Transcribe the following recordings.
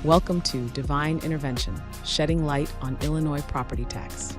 Welcome to Devine Intervention, shedding light on Illinois property tax.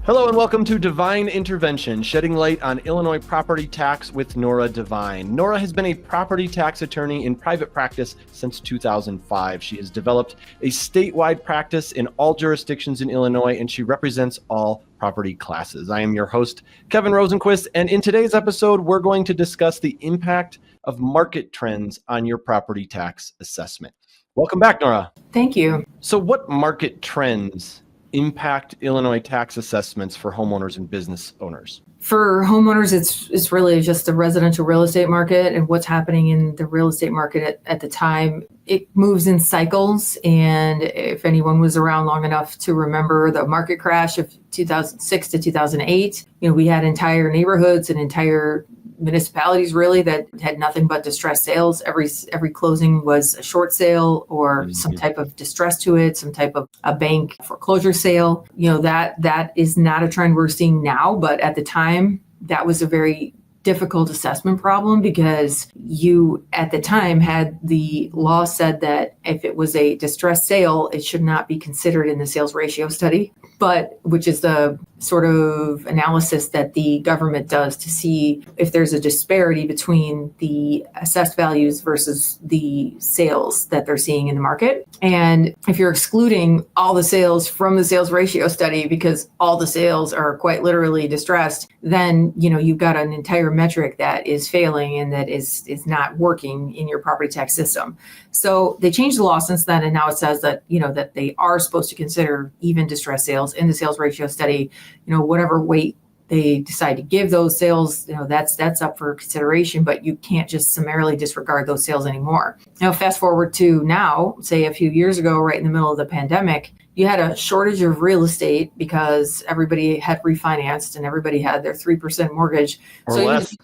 Hello and welcome to Devine Intervention, shedding light on Illinois property tax with Nora Devine. Nora has been a property tax attorney in private practice since 2005. She has developed a statewide practice in all jurisdictions in Illinois, and she represents all property classes. I am your host, Kevin Rosenquist, and in today's episode, we're going to discuss the impact of market trends on your property tax assessment. Welcome back, Nora. Thank you. So what market trends impact Illinois tax assessments for homeowners and business owners? For homeowners, it's really just the residential real estate market and what's happening in the real estate market at the time. It moves in cycles. And if anyone was around long enough to remember the market crash of 2006 to 2008, we had entire neighborhoods and entire municipalities really that had nothing but distressed sales. Every closing was a short sale or some type of distress to it, some type of a bank foreclosure sale. That is not a trend we're seeing now, but at the time that was a very difficult assessment problem because you at the time had the law said that if it was a distressed sale, it should not be considered in the sales ratio study, but which is the sort of analysis that the government does to see if there's a disparity between the assessed values versus the sales that they're seeing in the market. And if you're excluding all the sales from the sales ratio study because all the sales are quite literally distressed, then you've got an entire metric that is failing and that is not working in your property tax system. So they changed the law since then, and now it says that that they are supposed to consider even distressed sales in the sales ratio study. Whatever weight they decide to give those sales, that's up for consideration, but you can't just summarily disregard those sales anymore. Fast forward to now, say a few years ago, right in the middle of the pandemic, you had a shortage of real estate because everybody had refinanced and everybody had their 3% mortgage. Or so less.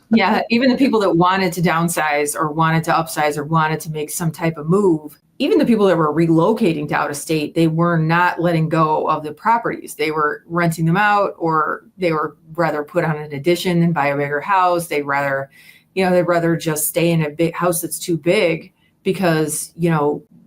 Even the people that wanted to downsize or wanted to upsize or wanted to make some type of move, even the people that were relocating to out of state, they were not letting go of the properties. They were renting them out, or they were rather put on an addition and buy a bigger house. They'd rather just stay in a big house that's too big because,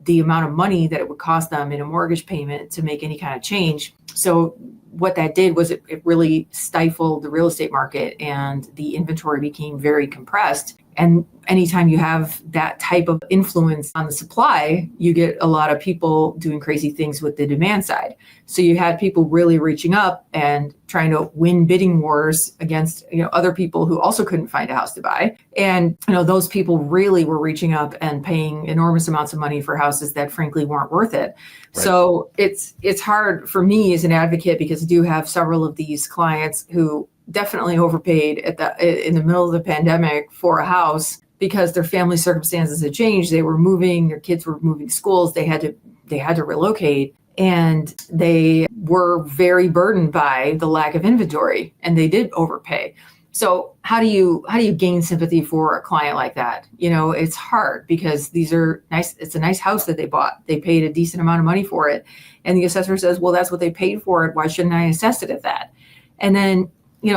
the amount of money that it would cost them in a mortgage payment to make any kind of change. So what that did was it really stifled the real estate market and the inventory became very compressed. And anytime you have that type of influence on the supply, you get a lot of people doing crazy things with the demand side. So you had people really reaching up and trying to win bidding wars against other people who also couldn't find a house to buy. And those people really were reaching up and paying enormous amounts of money for houses that frankly weren't worth it. Right. So it's hard for me as an advocate because I do have several of these clients who definitely overpaid in the middle of the pandemic for a house because their family circumstances had changed. They were moving, their kids were moving schools, they had to relocate, and they were very burdened by the lack of inventory, and they did overpay. So how do you gain sympathy for a client like that? It's hard because these are nice. It's a nice house that they bought. They paid a decent amount of monty for it, and the assessor says, "Well, that's what they paid for it. Why shouldn't I assess it at that?" And then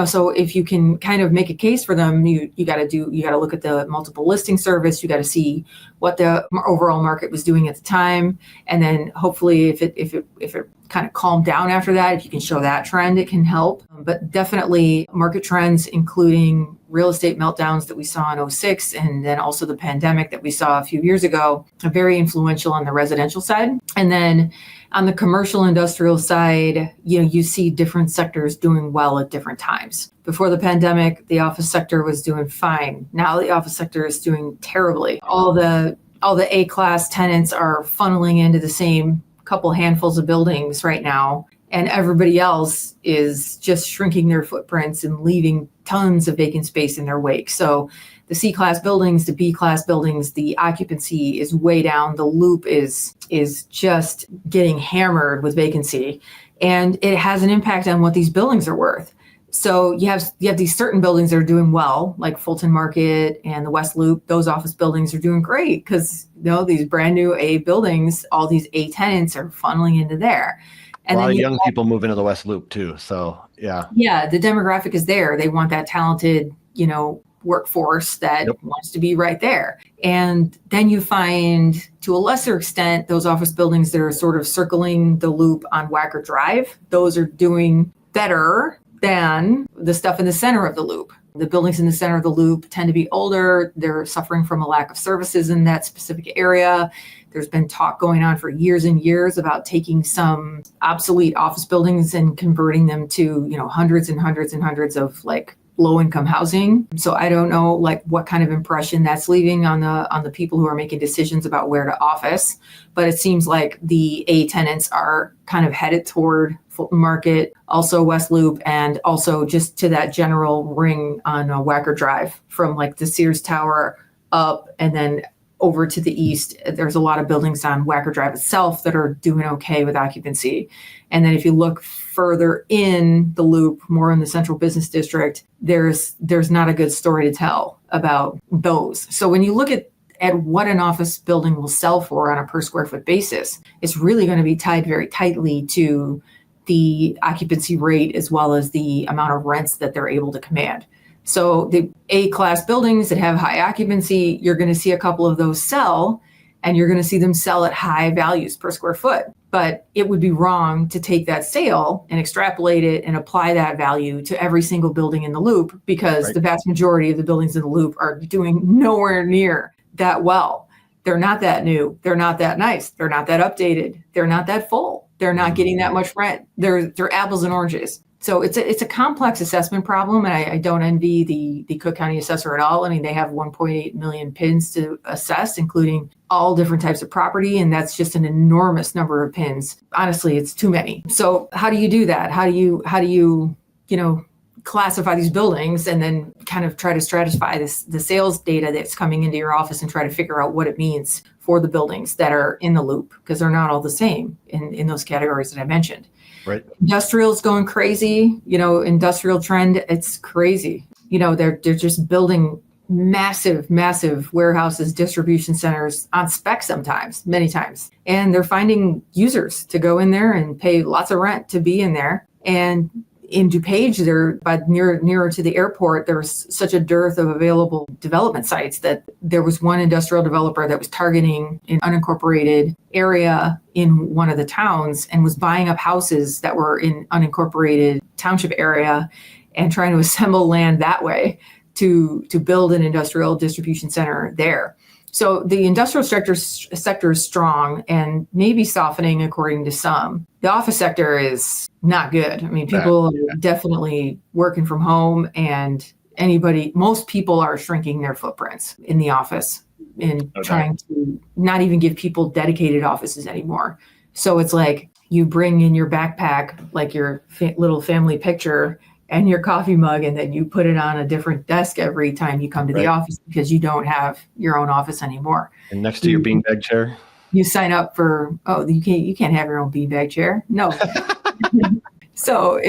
so if you can kind of make a case for them, you got to look at the multiple listing service. You got to see what the overall market was doing at the time, and then hopefully if it kind of calmed down after that, if you can show that trend, it can help. But definitely market trends, including real estate meltdowns that we saw in 2006, and then also the pandemic that we saw a few years ago, are very influential on the residential side. And then on the commercial industrial side, you see different sectors doing well at different times. Before the pandemic, the office sector was doing fine. Now the office sector is doing terribly. All the A-class tenants are funneling into the same couple handfuls of buildings right now, and everybody else is just shrinking their footprints and leaving tons of vacant space in their wake. So the C-class buildings, the B-class buildings, the occupancy is way down. The loop is just getting hammered with vacancy, and it has an impact on what these buildings are worth. So you have these certain buildings that are doing well, like Fulton Market and the West Loop. Those office buildings are doing great because these brand new A buildings, all these A tenants are funneling into there. And a lot of young people move into the West Loop too. So yeah. Yeah, the demographic is there. They want that talented, workforce that wants to be right there. And then you find, to a lesser extent, those office buildings that are sort of circling the loop on Wacker Drive. Those are doing better than the stuff in the center of the loop. The buildings in the center of the loop tend to be older. They're suffering from a lack of services in that specific area. There's been talk going on for years and years about taking some obsolete office buildings and converting them to, hundreds and hundreds and hundreds of like low-income housing. So I don't know like what kind of impression that's leaving on the people who are making decisions about where to office. But it seems like the A tenants are kind of headed toward Fulton Market, also West Loop, and also just to that general ring on Wacker Drive from like the Sears Tower up and then over to the east. There's a lot of buildings on Wacker Drive itself that are doing okay with occupancy. And then if you look further in the loop, more in the central business district, there's not a good story to tell about those. So when you look at what an office building will sell for on a per square foot basis, it's really going to be tied very tightly to the occupancy rate as well as the amount of rents that they're able to command. So the A-class buildings that have high occupancy, you're going to see a couple of those sell, and you're going to see them sell at high values per square foot. But it would be wrong to take that sale and extrapolate it and apply that value to every single building in the loop, because the vast majority of the buildings in the loop are doing nowhere near that well. They're not that new. They're not that nice. They're not that updated. They're not that full. They're not getting that much rent. They're apples and oranges. So it's a complex assessment problem, and I don't envy the Cook County assessor at all. I mean, they have 1.8 million pins to assess, including all different types of property, and that's just an enormous number of pins. Honestly, it's too many. So how do you do that? How do you classify these buildings and then kind of try to stratify the sales data that's coming into your office and try to figure out what it means for the buildings that are in the loop, because they're not all the same in those categories that I mentioned. Right. Industrial's going crazy, industrial trend, it's crazy. They're just building massive warehouses, distribution centers on spec sometimes, many times. And they're finding users to go in there and pay lots of rent to be in there. And in DuPage, nearer to the airport, there was such a dearth of available development sites that there was one industrial developer that was targeting an unincorporated area in one of the towns and was buying up houses that were in unincorporated township area and trying to assemble land that way to build an industrial distribution center there. So the industrial sector is strong and maybe softening according to some. The office sector is not good. I mean, people are definitely working from home, and most people are shrinking their footprints in the office and trying to not even give people dedicated offices anymore. So it's like you bring in your backpack, like your little family picture and your coffee mug, and then you put it on a different desk every time you come to the office because you don't have your own office anymore. And next to your beanbag chair. You sign up for, you can't have your own beanbag chair. No. So,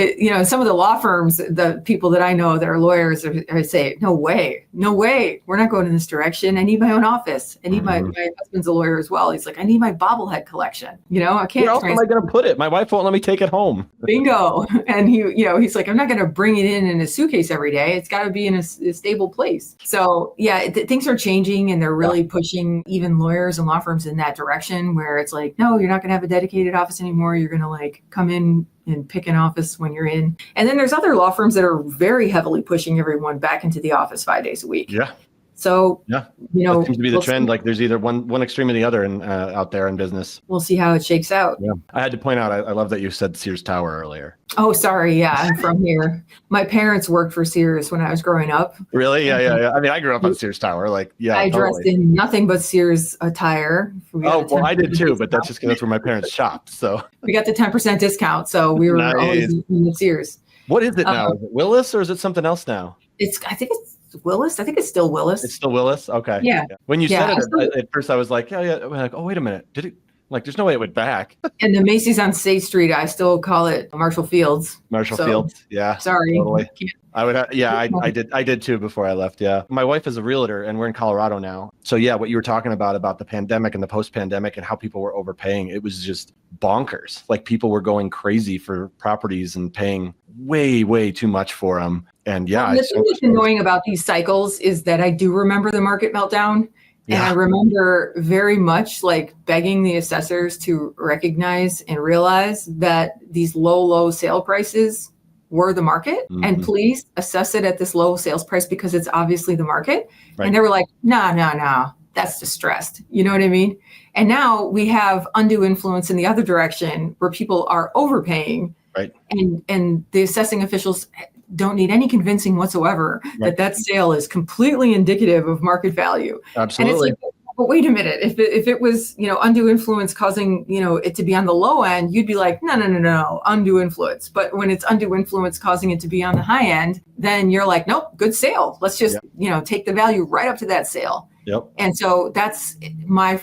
some of the law firms, the people that I know that are lawyers, I say, no way, we're not going in this direction. I need my own office. I need my husband's a lawyer as well. He's like, I need my bobblehead collection. I can't. Where else am I going to put it? My wife won't let me take it home. Bingo. And he's like, I'm not going to bring it in a suitcase every day. It's got to be in a stable place. So things are changing, and they're really pushing even lawyers and law firms in that direction where it's like, no, you're not going to have a dedicated office anymore. You're going to like come in and pick an office when you're in. And then there's other law firms that are very heavily pushing everyone back into the office 5 days a week. Yeah. So, that seems to be the trend. Like there's either one extreme or the other out there in business. We'll see how it shakes out. Yeah. I had to point out, I love that you said Sears Tower earlier. Oh, sorry. Yeah, I'm from here. My parents worked for Sears when I was growing up. Really? Yeah. I mean, I grew up on Sears Tower. I dressed in nothing but Sears attire. I did too, but that's just because that's where my parents shopped. So we got the 10% discount. So we were always in the Sears. What is it now? Is it Willis or is it something else now? I think it's Willis. I think it's still Willis. It's still Willis? Okay. Yeah. When you said it, at first I was like, I'm like, oh, wait a minute. Did it? Like, there's no way it went back. And the Macy's on State Street, I still call it Marshall Fields. Fields. Yeah. Sorry. Totally. I did too before I left. Yeah. My wife is a realtor and we're in Colorado now. So what you were talking about the pandemic and the post-pandemic and how people were overpaying, it was just bonkers. Like people were going crazy for properties and paying way, way too much for them. And yeah, Well, the thing that's annoying about these cycles is that I do remember the market meltdown. And I remember very much like begging the assessors to recognize and realize that these low sale prices were the market, and please assess it at this low sales price because it's obviously the market. Right. And they were like, no, that's distressed. You know what I mean? And now we have undue influence in the other direction where people are overpaying. Right. And the assessing officials don't need any convincing whatsoever that sale is completely indicative of market value. Absolutely. And it's like, but wait a minute, if it was, undue influence causing, it to be on the low end, you'd be like, no, undue influence. But when it's undue influence causing it to be on the high end, then you're like, nope, good sale. Let's just, take the value right up to that sale. Yep. And so that's my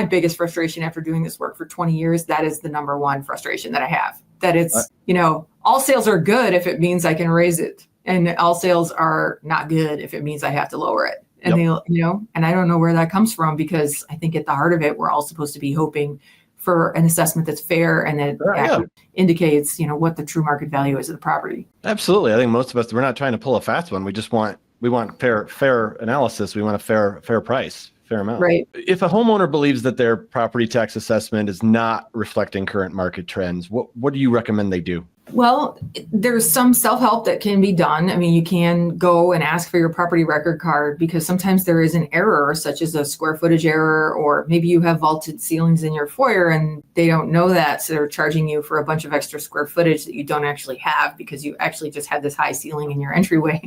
biggest frustration after doing this work for 20 years. That is the number one frustration that I have, that it's, all sales are good if it means I can raise it. And all sales are not good if it means I have to lower it. And and I don't know where that comes from, because I think at the heart of it, we're all supposed to be hoping for an assessment that's fair and that indicates, what the true market value is of the property. Absolutely. I think most of us, we're not trying to pull a fast one. We want fair analysis. We want a fair price, fair amount. Right. If a homeowner believes that their property tax assessment is not reflecting current market trends, what do you recommend they do? Well, there's some self-help that can be done. I mean, you can go and ask for your property record card, because sometimes there is an error, such as a square footage error, or maybe you have vaulted ceilings in your foyer and they don't know that. So they're charging you for a bunch of extra square footage that you don't actually have, because you actually just had this high ceiling in your entryway.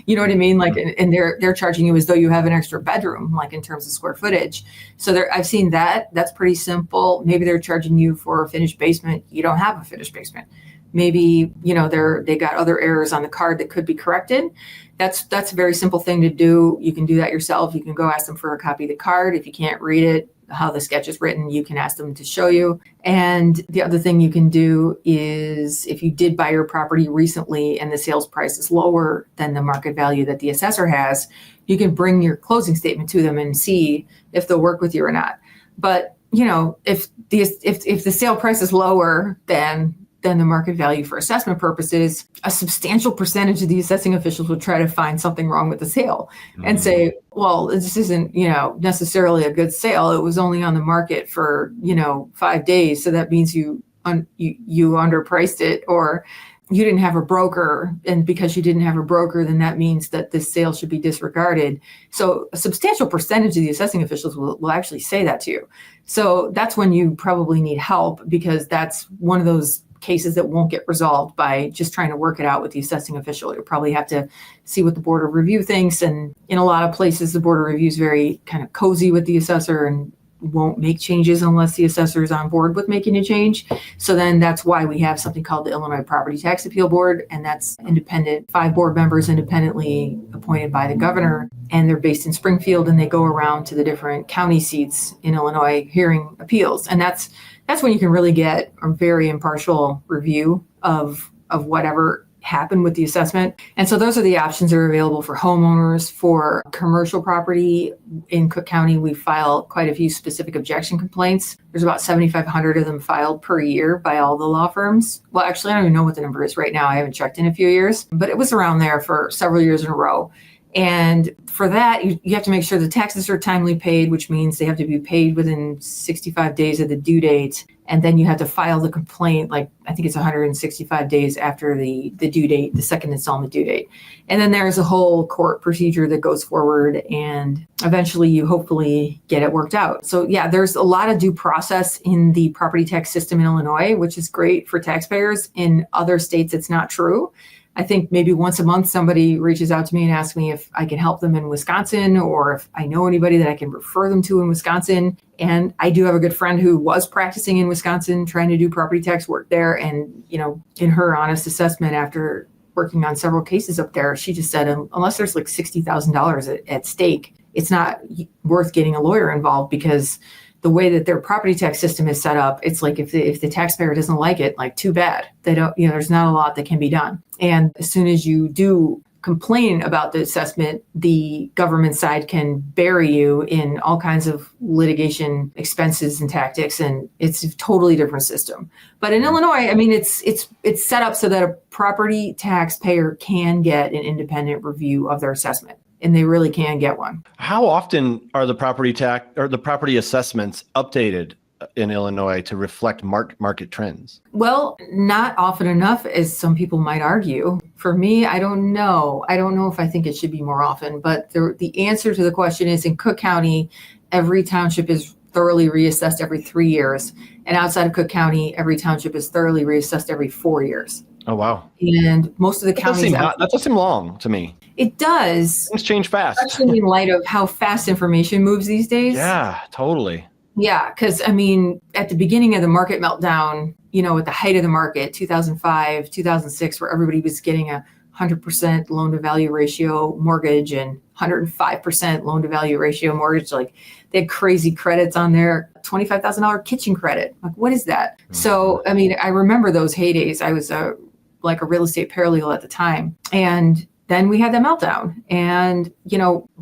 You know what I mean? Like, and they're charging you as though you have an extra bedroom, like in terms of square footage. So I've seen that. That's pretty simple. Maybe they're charging you for a finished basement. You don't have a finished basement. Maybe, they got other errors on the card that could be corrected. That's a very simple thing to do. You can do that yourself. You can go ask them for a copy of the card. If you can't read it, how the sketch is written, you can ask them to show you. And the other thing you can do is, if you did buy your property recently and the sales price is lower than the market value that the assessor has, you can bring your closing statement to them and see if they'll work with you or not. But, if the sale price is lower than the market value for assessment purposes, a substantial percentage of the assessing officials would try to find something wrong with the sale and say, well, this isn't, necessarily a good sale. It was only on the market for, 5 days. So that means you underpriced it, or you didn't have a broker. And because you didn't have a broker, then that means that this sale should be disregarded. So a substantial percentage of the assessing officials will actually say that to you. So that's when you probably need help, because that's one of those cases that won't get resolved by just trying to work it out with the assessing official. You'll probably have to see what the Board of Review thinks. And in a lot of places, the Board of Review is very kind of cozy with the assessor and won't make changes unless the assessor is on board with making a change. So then that's why we have something called the Illinois Property Tax Appeal Board. And that's independent, 5 board members independently appointed by the governor. And they're based in Springfield, and they go around to the different county seats in Illinois hearing appeals. And that's when you can really get a very impartial review of whatever happened with the assessment. And so those are the options that are available for homeowners. For commercial property in Cook County, we file quite a few specific objection complaints. There's about 7,500 of them filed per year by all the law firms. Well, actually, I don't even know what the number is right now. I haven't checked in a few years, but it was around there for several years in a row. And for that, you have to make sure the taxes are timely paid, which means they have to be paid within 65 days of the due date. And then you have to file the complaint, like I think it's 165 days after the due date, the second installment due date. And then there's a whole court procedure that goes forward, and eventually you hopefully get it worked out. So yeah, there's a lot of due process in the property tax system in Illinois, which is great for taxpayers. In other states, it's not true. I think maybe once a month, somebody reaches out to me and asks me if I can help them in Wisconsin, or if I know anybody that I can refer them to in Wisconsin. And I do have a good friend who was practicing in Wisconsin, trying to do property tax work there. And, in her honest assessment after working on several cases up there, she just said, unless there's like $60,000 at stake, it's not worth getting a lawyer involved, because the way that their property tax system is set up, it's like if the taxpayer doesn't like it, like too bad. They don't, there's not a lot that can be done. And as soon as you do complain about the assessment, the government side can bury you in all kinds of litigation expenses and tactics, and it's a totally different system. But in Illinois, I mean, it's set up so that a property taxpayer can get an independent review of their assessment, and they really can get one. How often are the property tax or the property assessments updated in Illinois to reflect market trends? Well, not often enough, as some people might argue. For me, I don't know. I don't know if I think it should be more often, but the answer to the question is in Cook County, every township is thoroughly reassessed every 3 years. And outside of Cook County, every township is thoroughly reassessed every 4 years. Oh, wow. And most of the counties... That does seem long to me. It does. Things change fast. Especially in light of how fast information moves these days. Yeah, totally. Yeah, because I mean, at the beginning of the market meltdown, at the height of the market, 2005, 2006, where everybody was getting a 100% loan to value ratio mortgage and 105% loan to value ratio mortgage, like they had crazy credits on there, $25,000 kitchen credit. Like, what is that? Mm-hmm. So, I mean, I remember those heydays. I was a real estate paralegal at the time. And then we had that meltdown. And,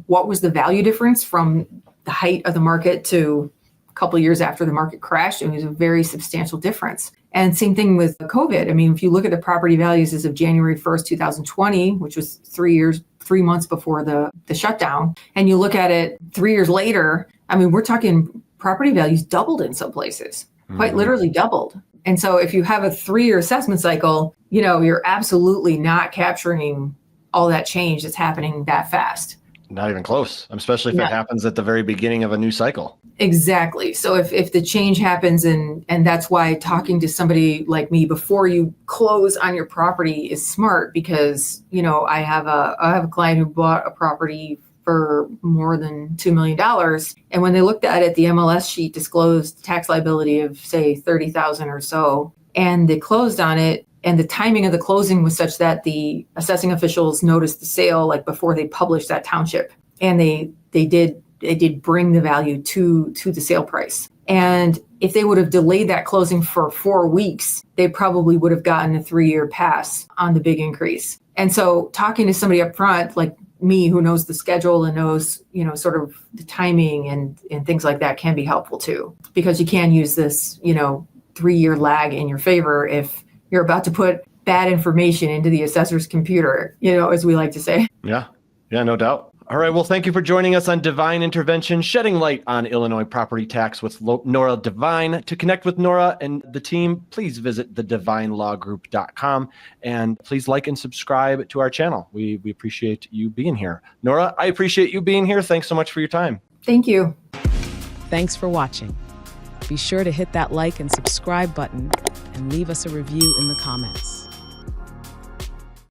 what was the value difference from the height of the market to couple of years after the market crashed? It was a very substantial difference. And same thing with COVID. I mean, if you look at the property values as of January 1st, 2020, which was 3 months before the shutdown, and you look at it 3 years later, I mean, we're talking property values doubled in some places, quite literally doubled. And so if you have a 3-year assessment cycle, you're absolutely not capturing all that change that's happening that fast. Not even close, especially if it happens at the very beginning of a new cycle. Exactly. So if the change happens, and that's why talking to somebody like me before you close on your property is smart, because, I have a client who bought a property for more than $2 million. And when they looked at it, the MLS sheet disclosed tax liability of, say, $30,000 or so. And they closed on it. And the timing of the closing was such that the assessing officials noticed the sale like before they published that township. And they did bring the value to the sale price. And if they would have delayed that closing for 4 weeks, they probably would have gotten a 3-year pass on the big increase. And so talking to somebody up front, like me, who knows the schedule and knows, sort of the timing and things like that, can be helpful too, because you can use this, 3-year lag in your favor if you're about to put bad information into the assessor's computer, as we like to say. Yeah, no doubt. All right. Well, thank you for joining us on Devine Intervention, shedding light on Illinois property tax with Nora Devine. To connect with Nora and the team, please visit thedevinelawgroup.com, and please like and subscribe to our channel. We appreciate you being here. Nora, I appreciate you being here. Thanks so much for your time. Thank you. Thanks for watching. Be sure to hit that like and subscribe button and leave us a review in the comments.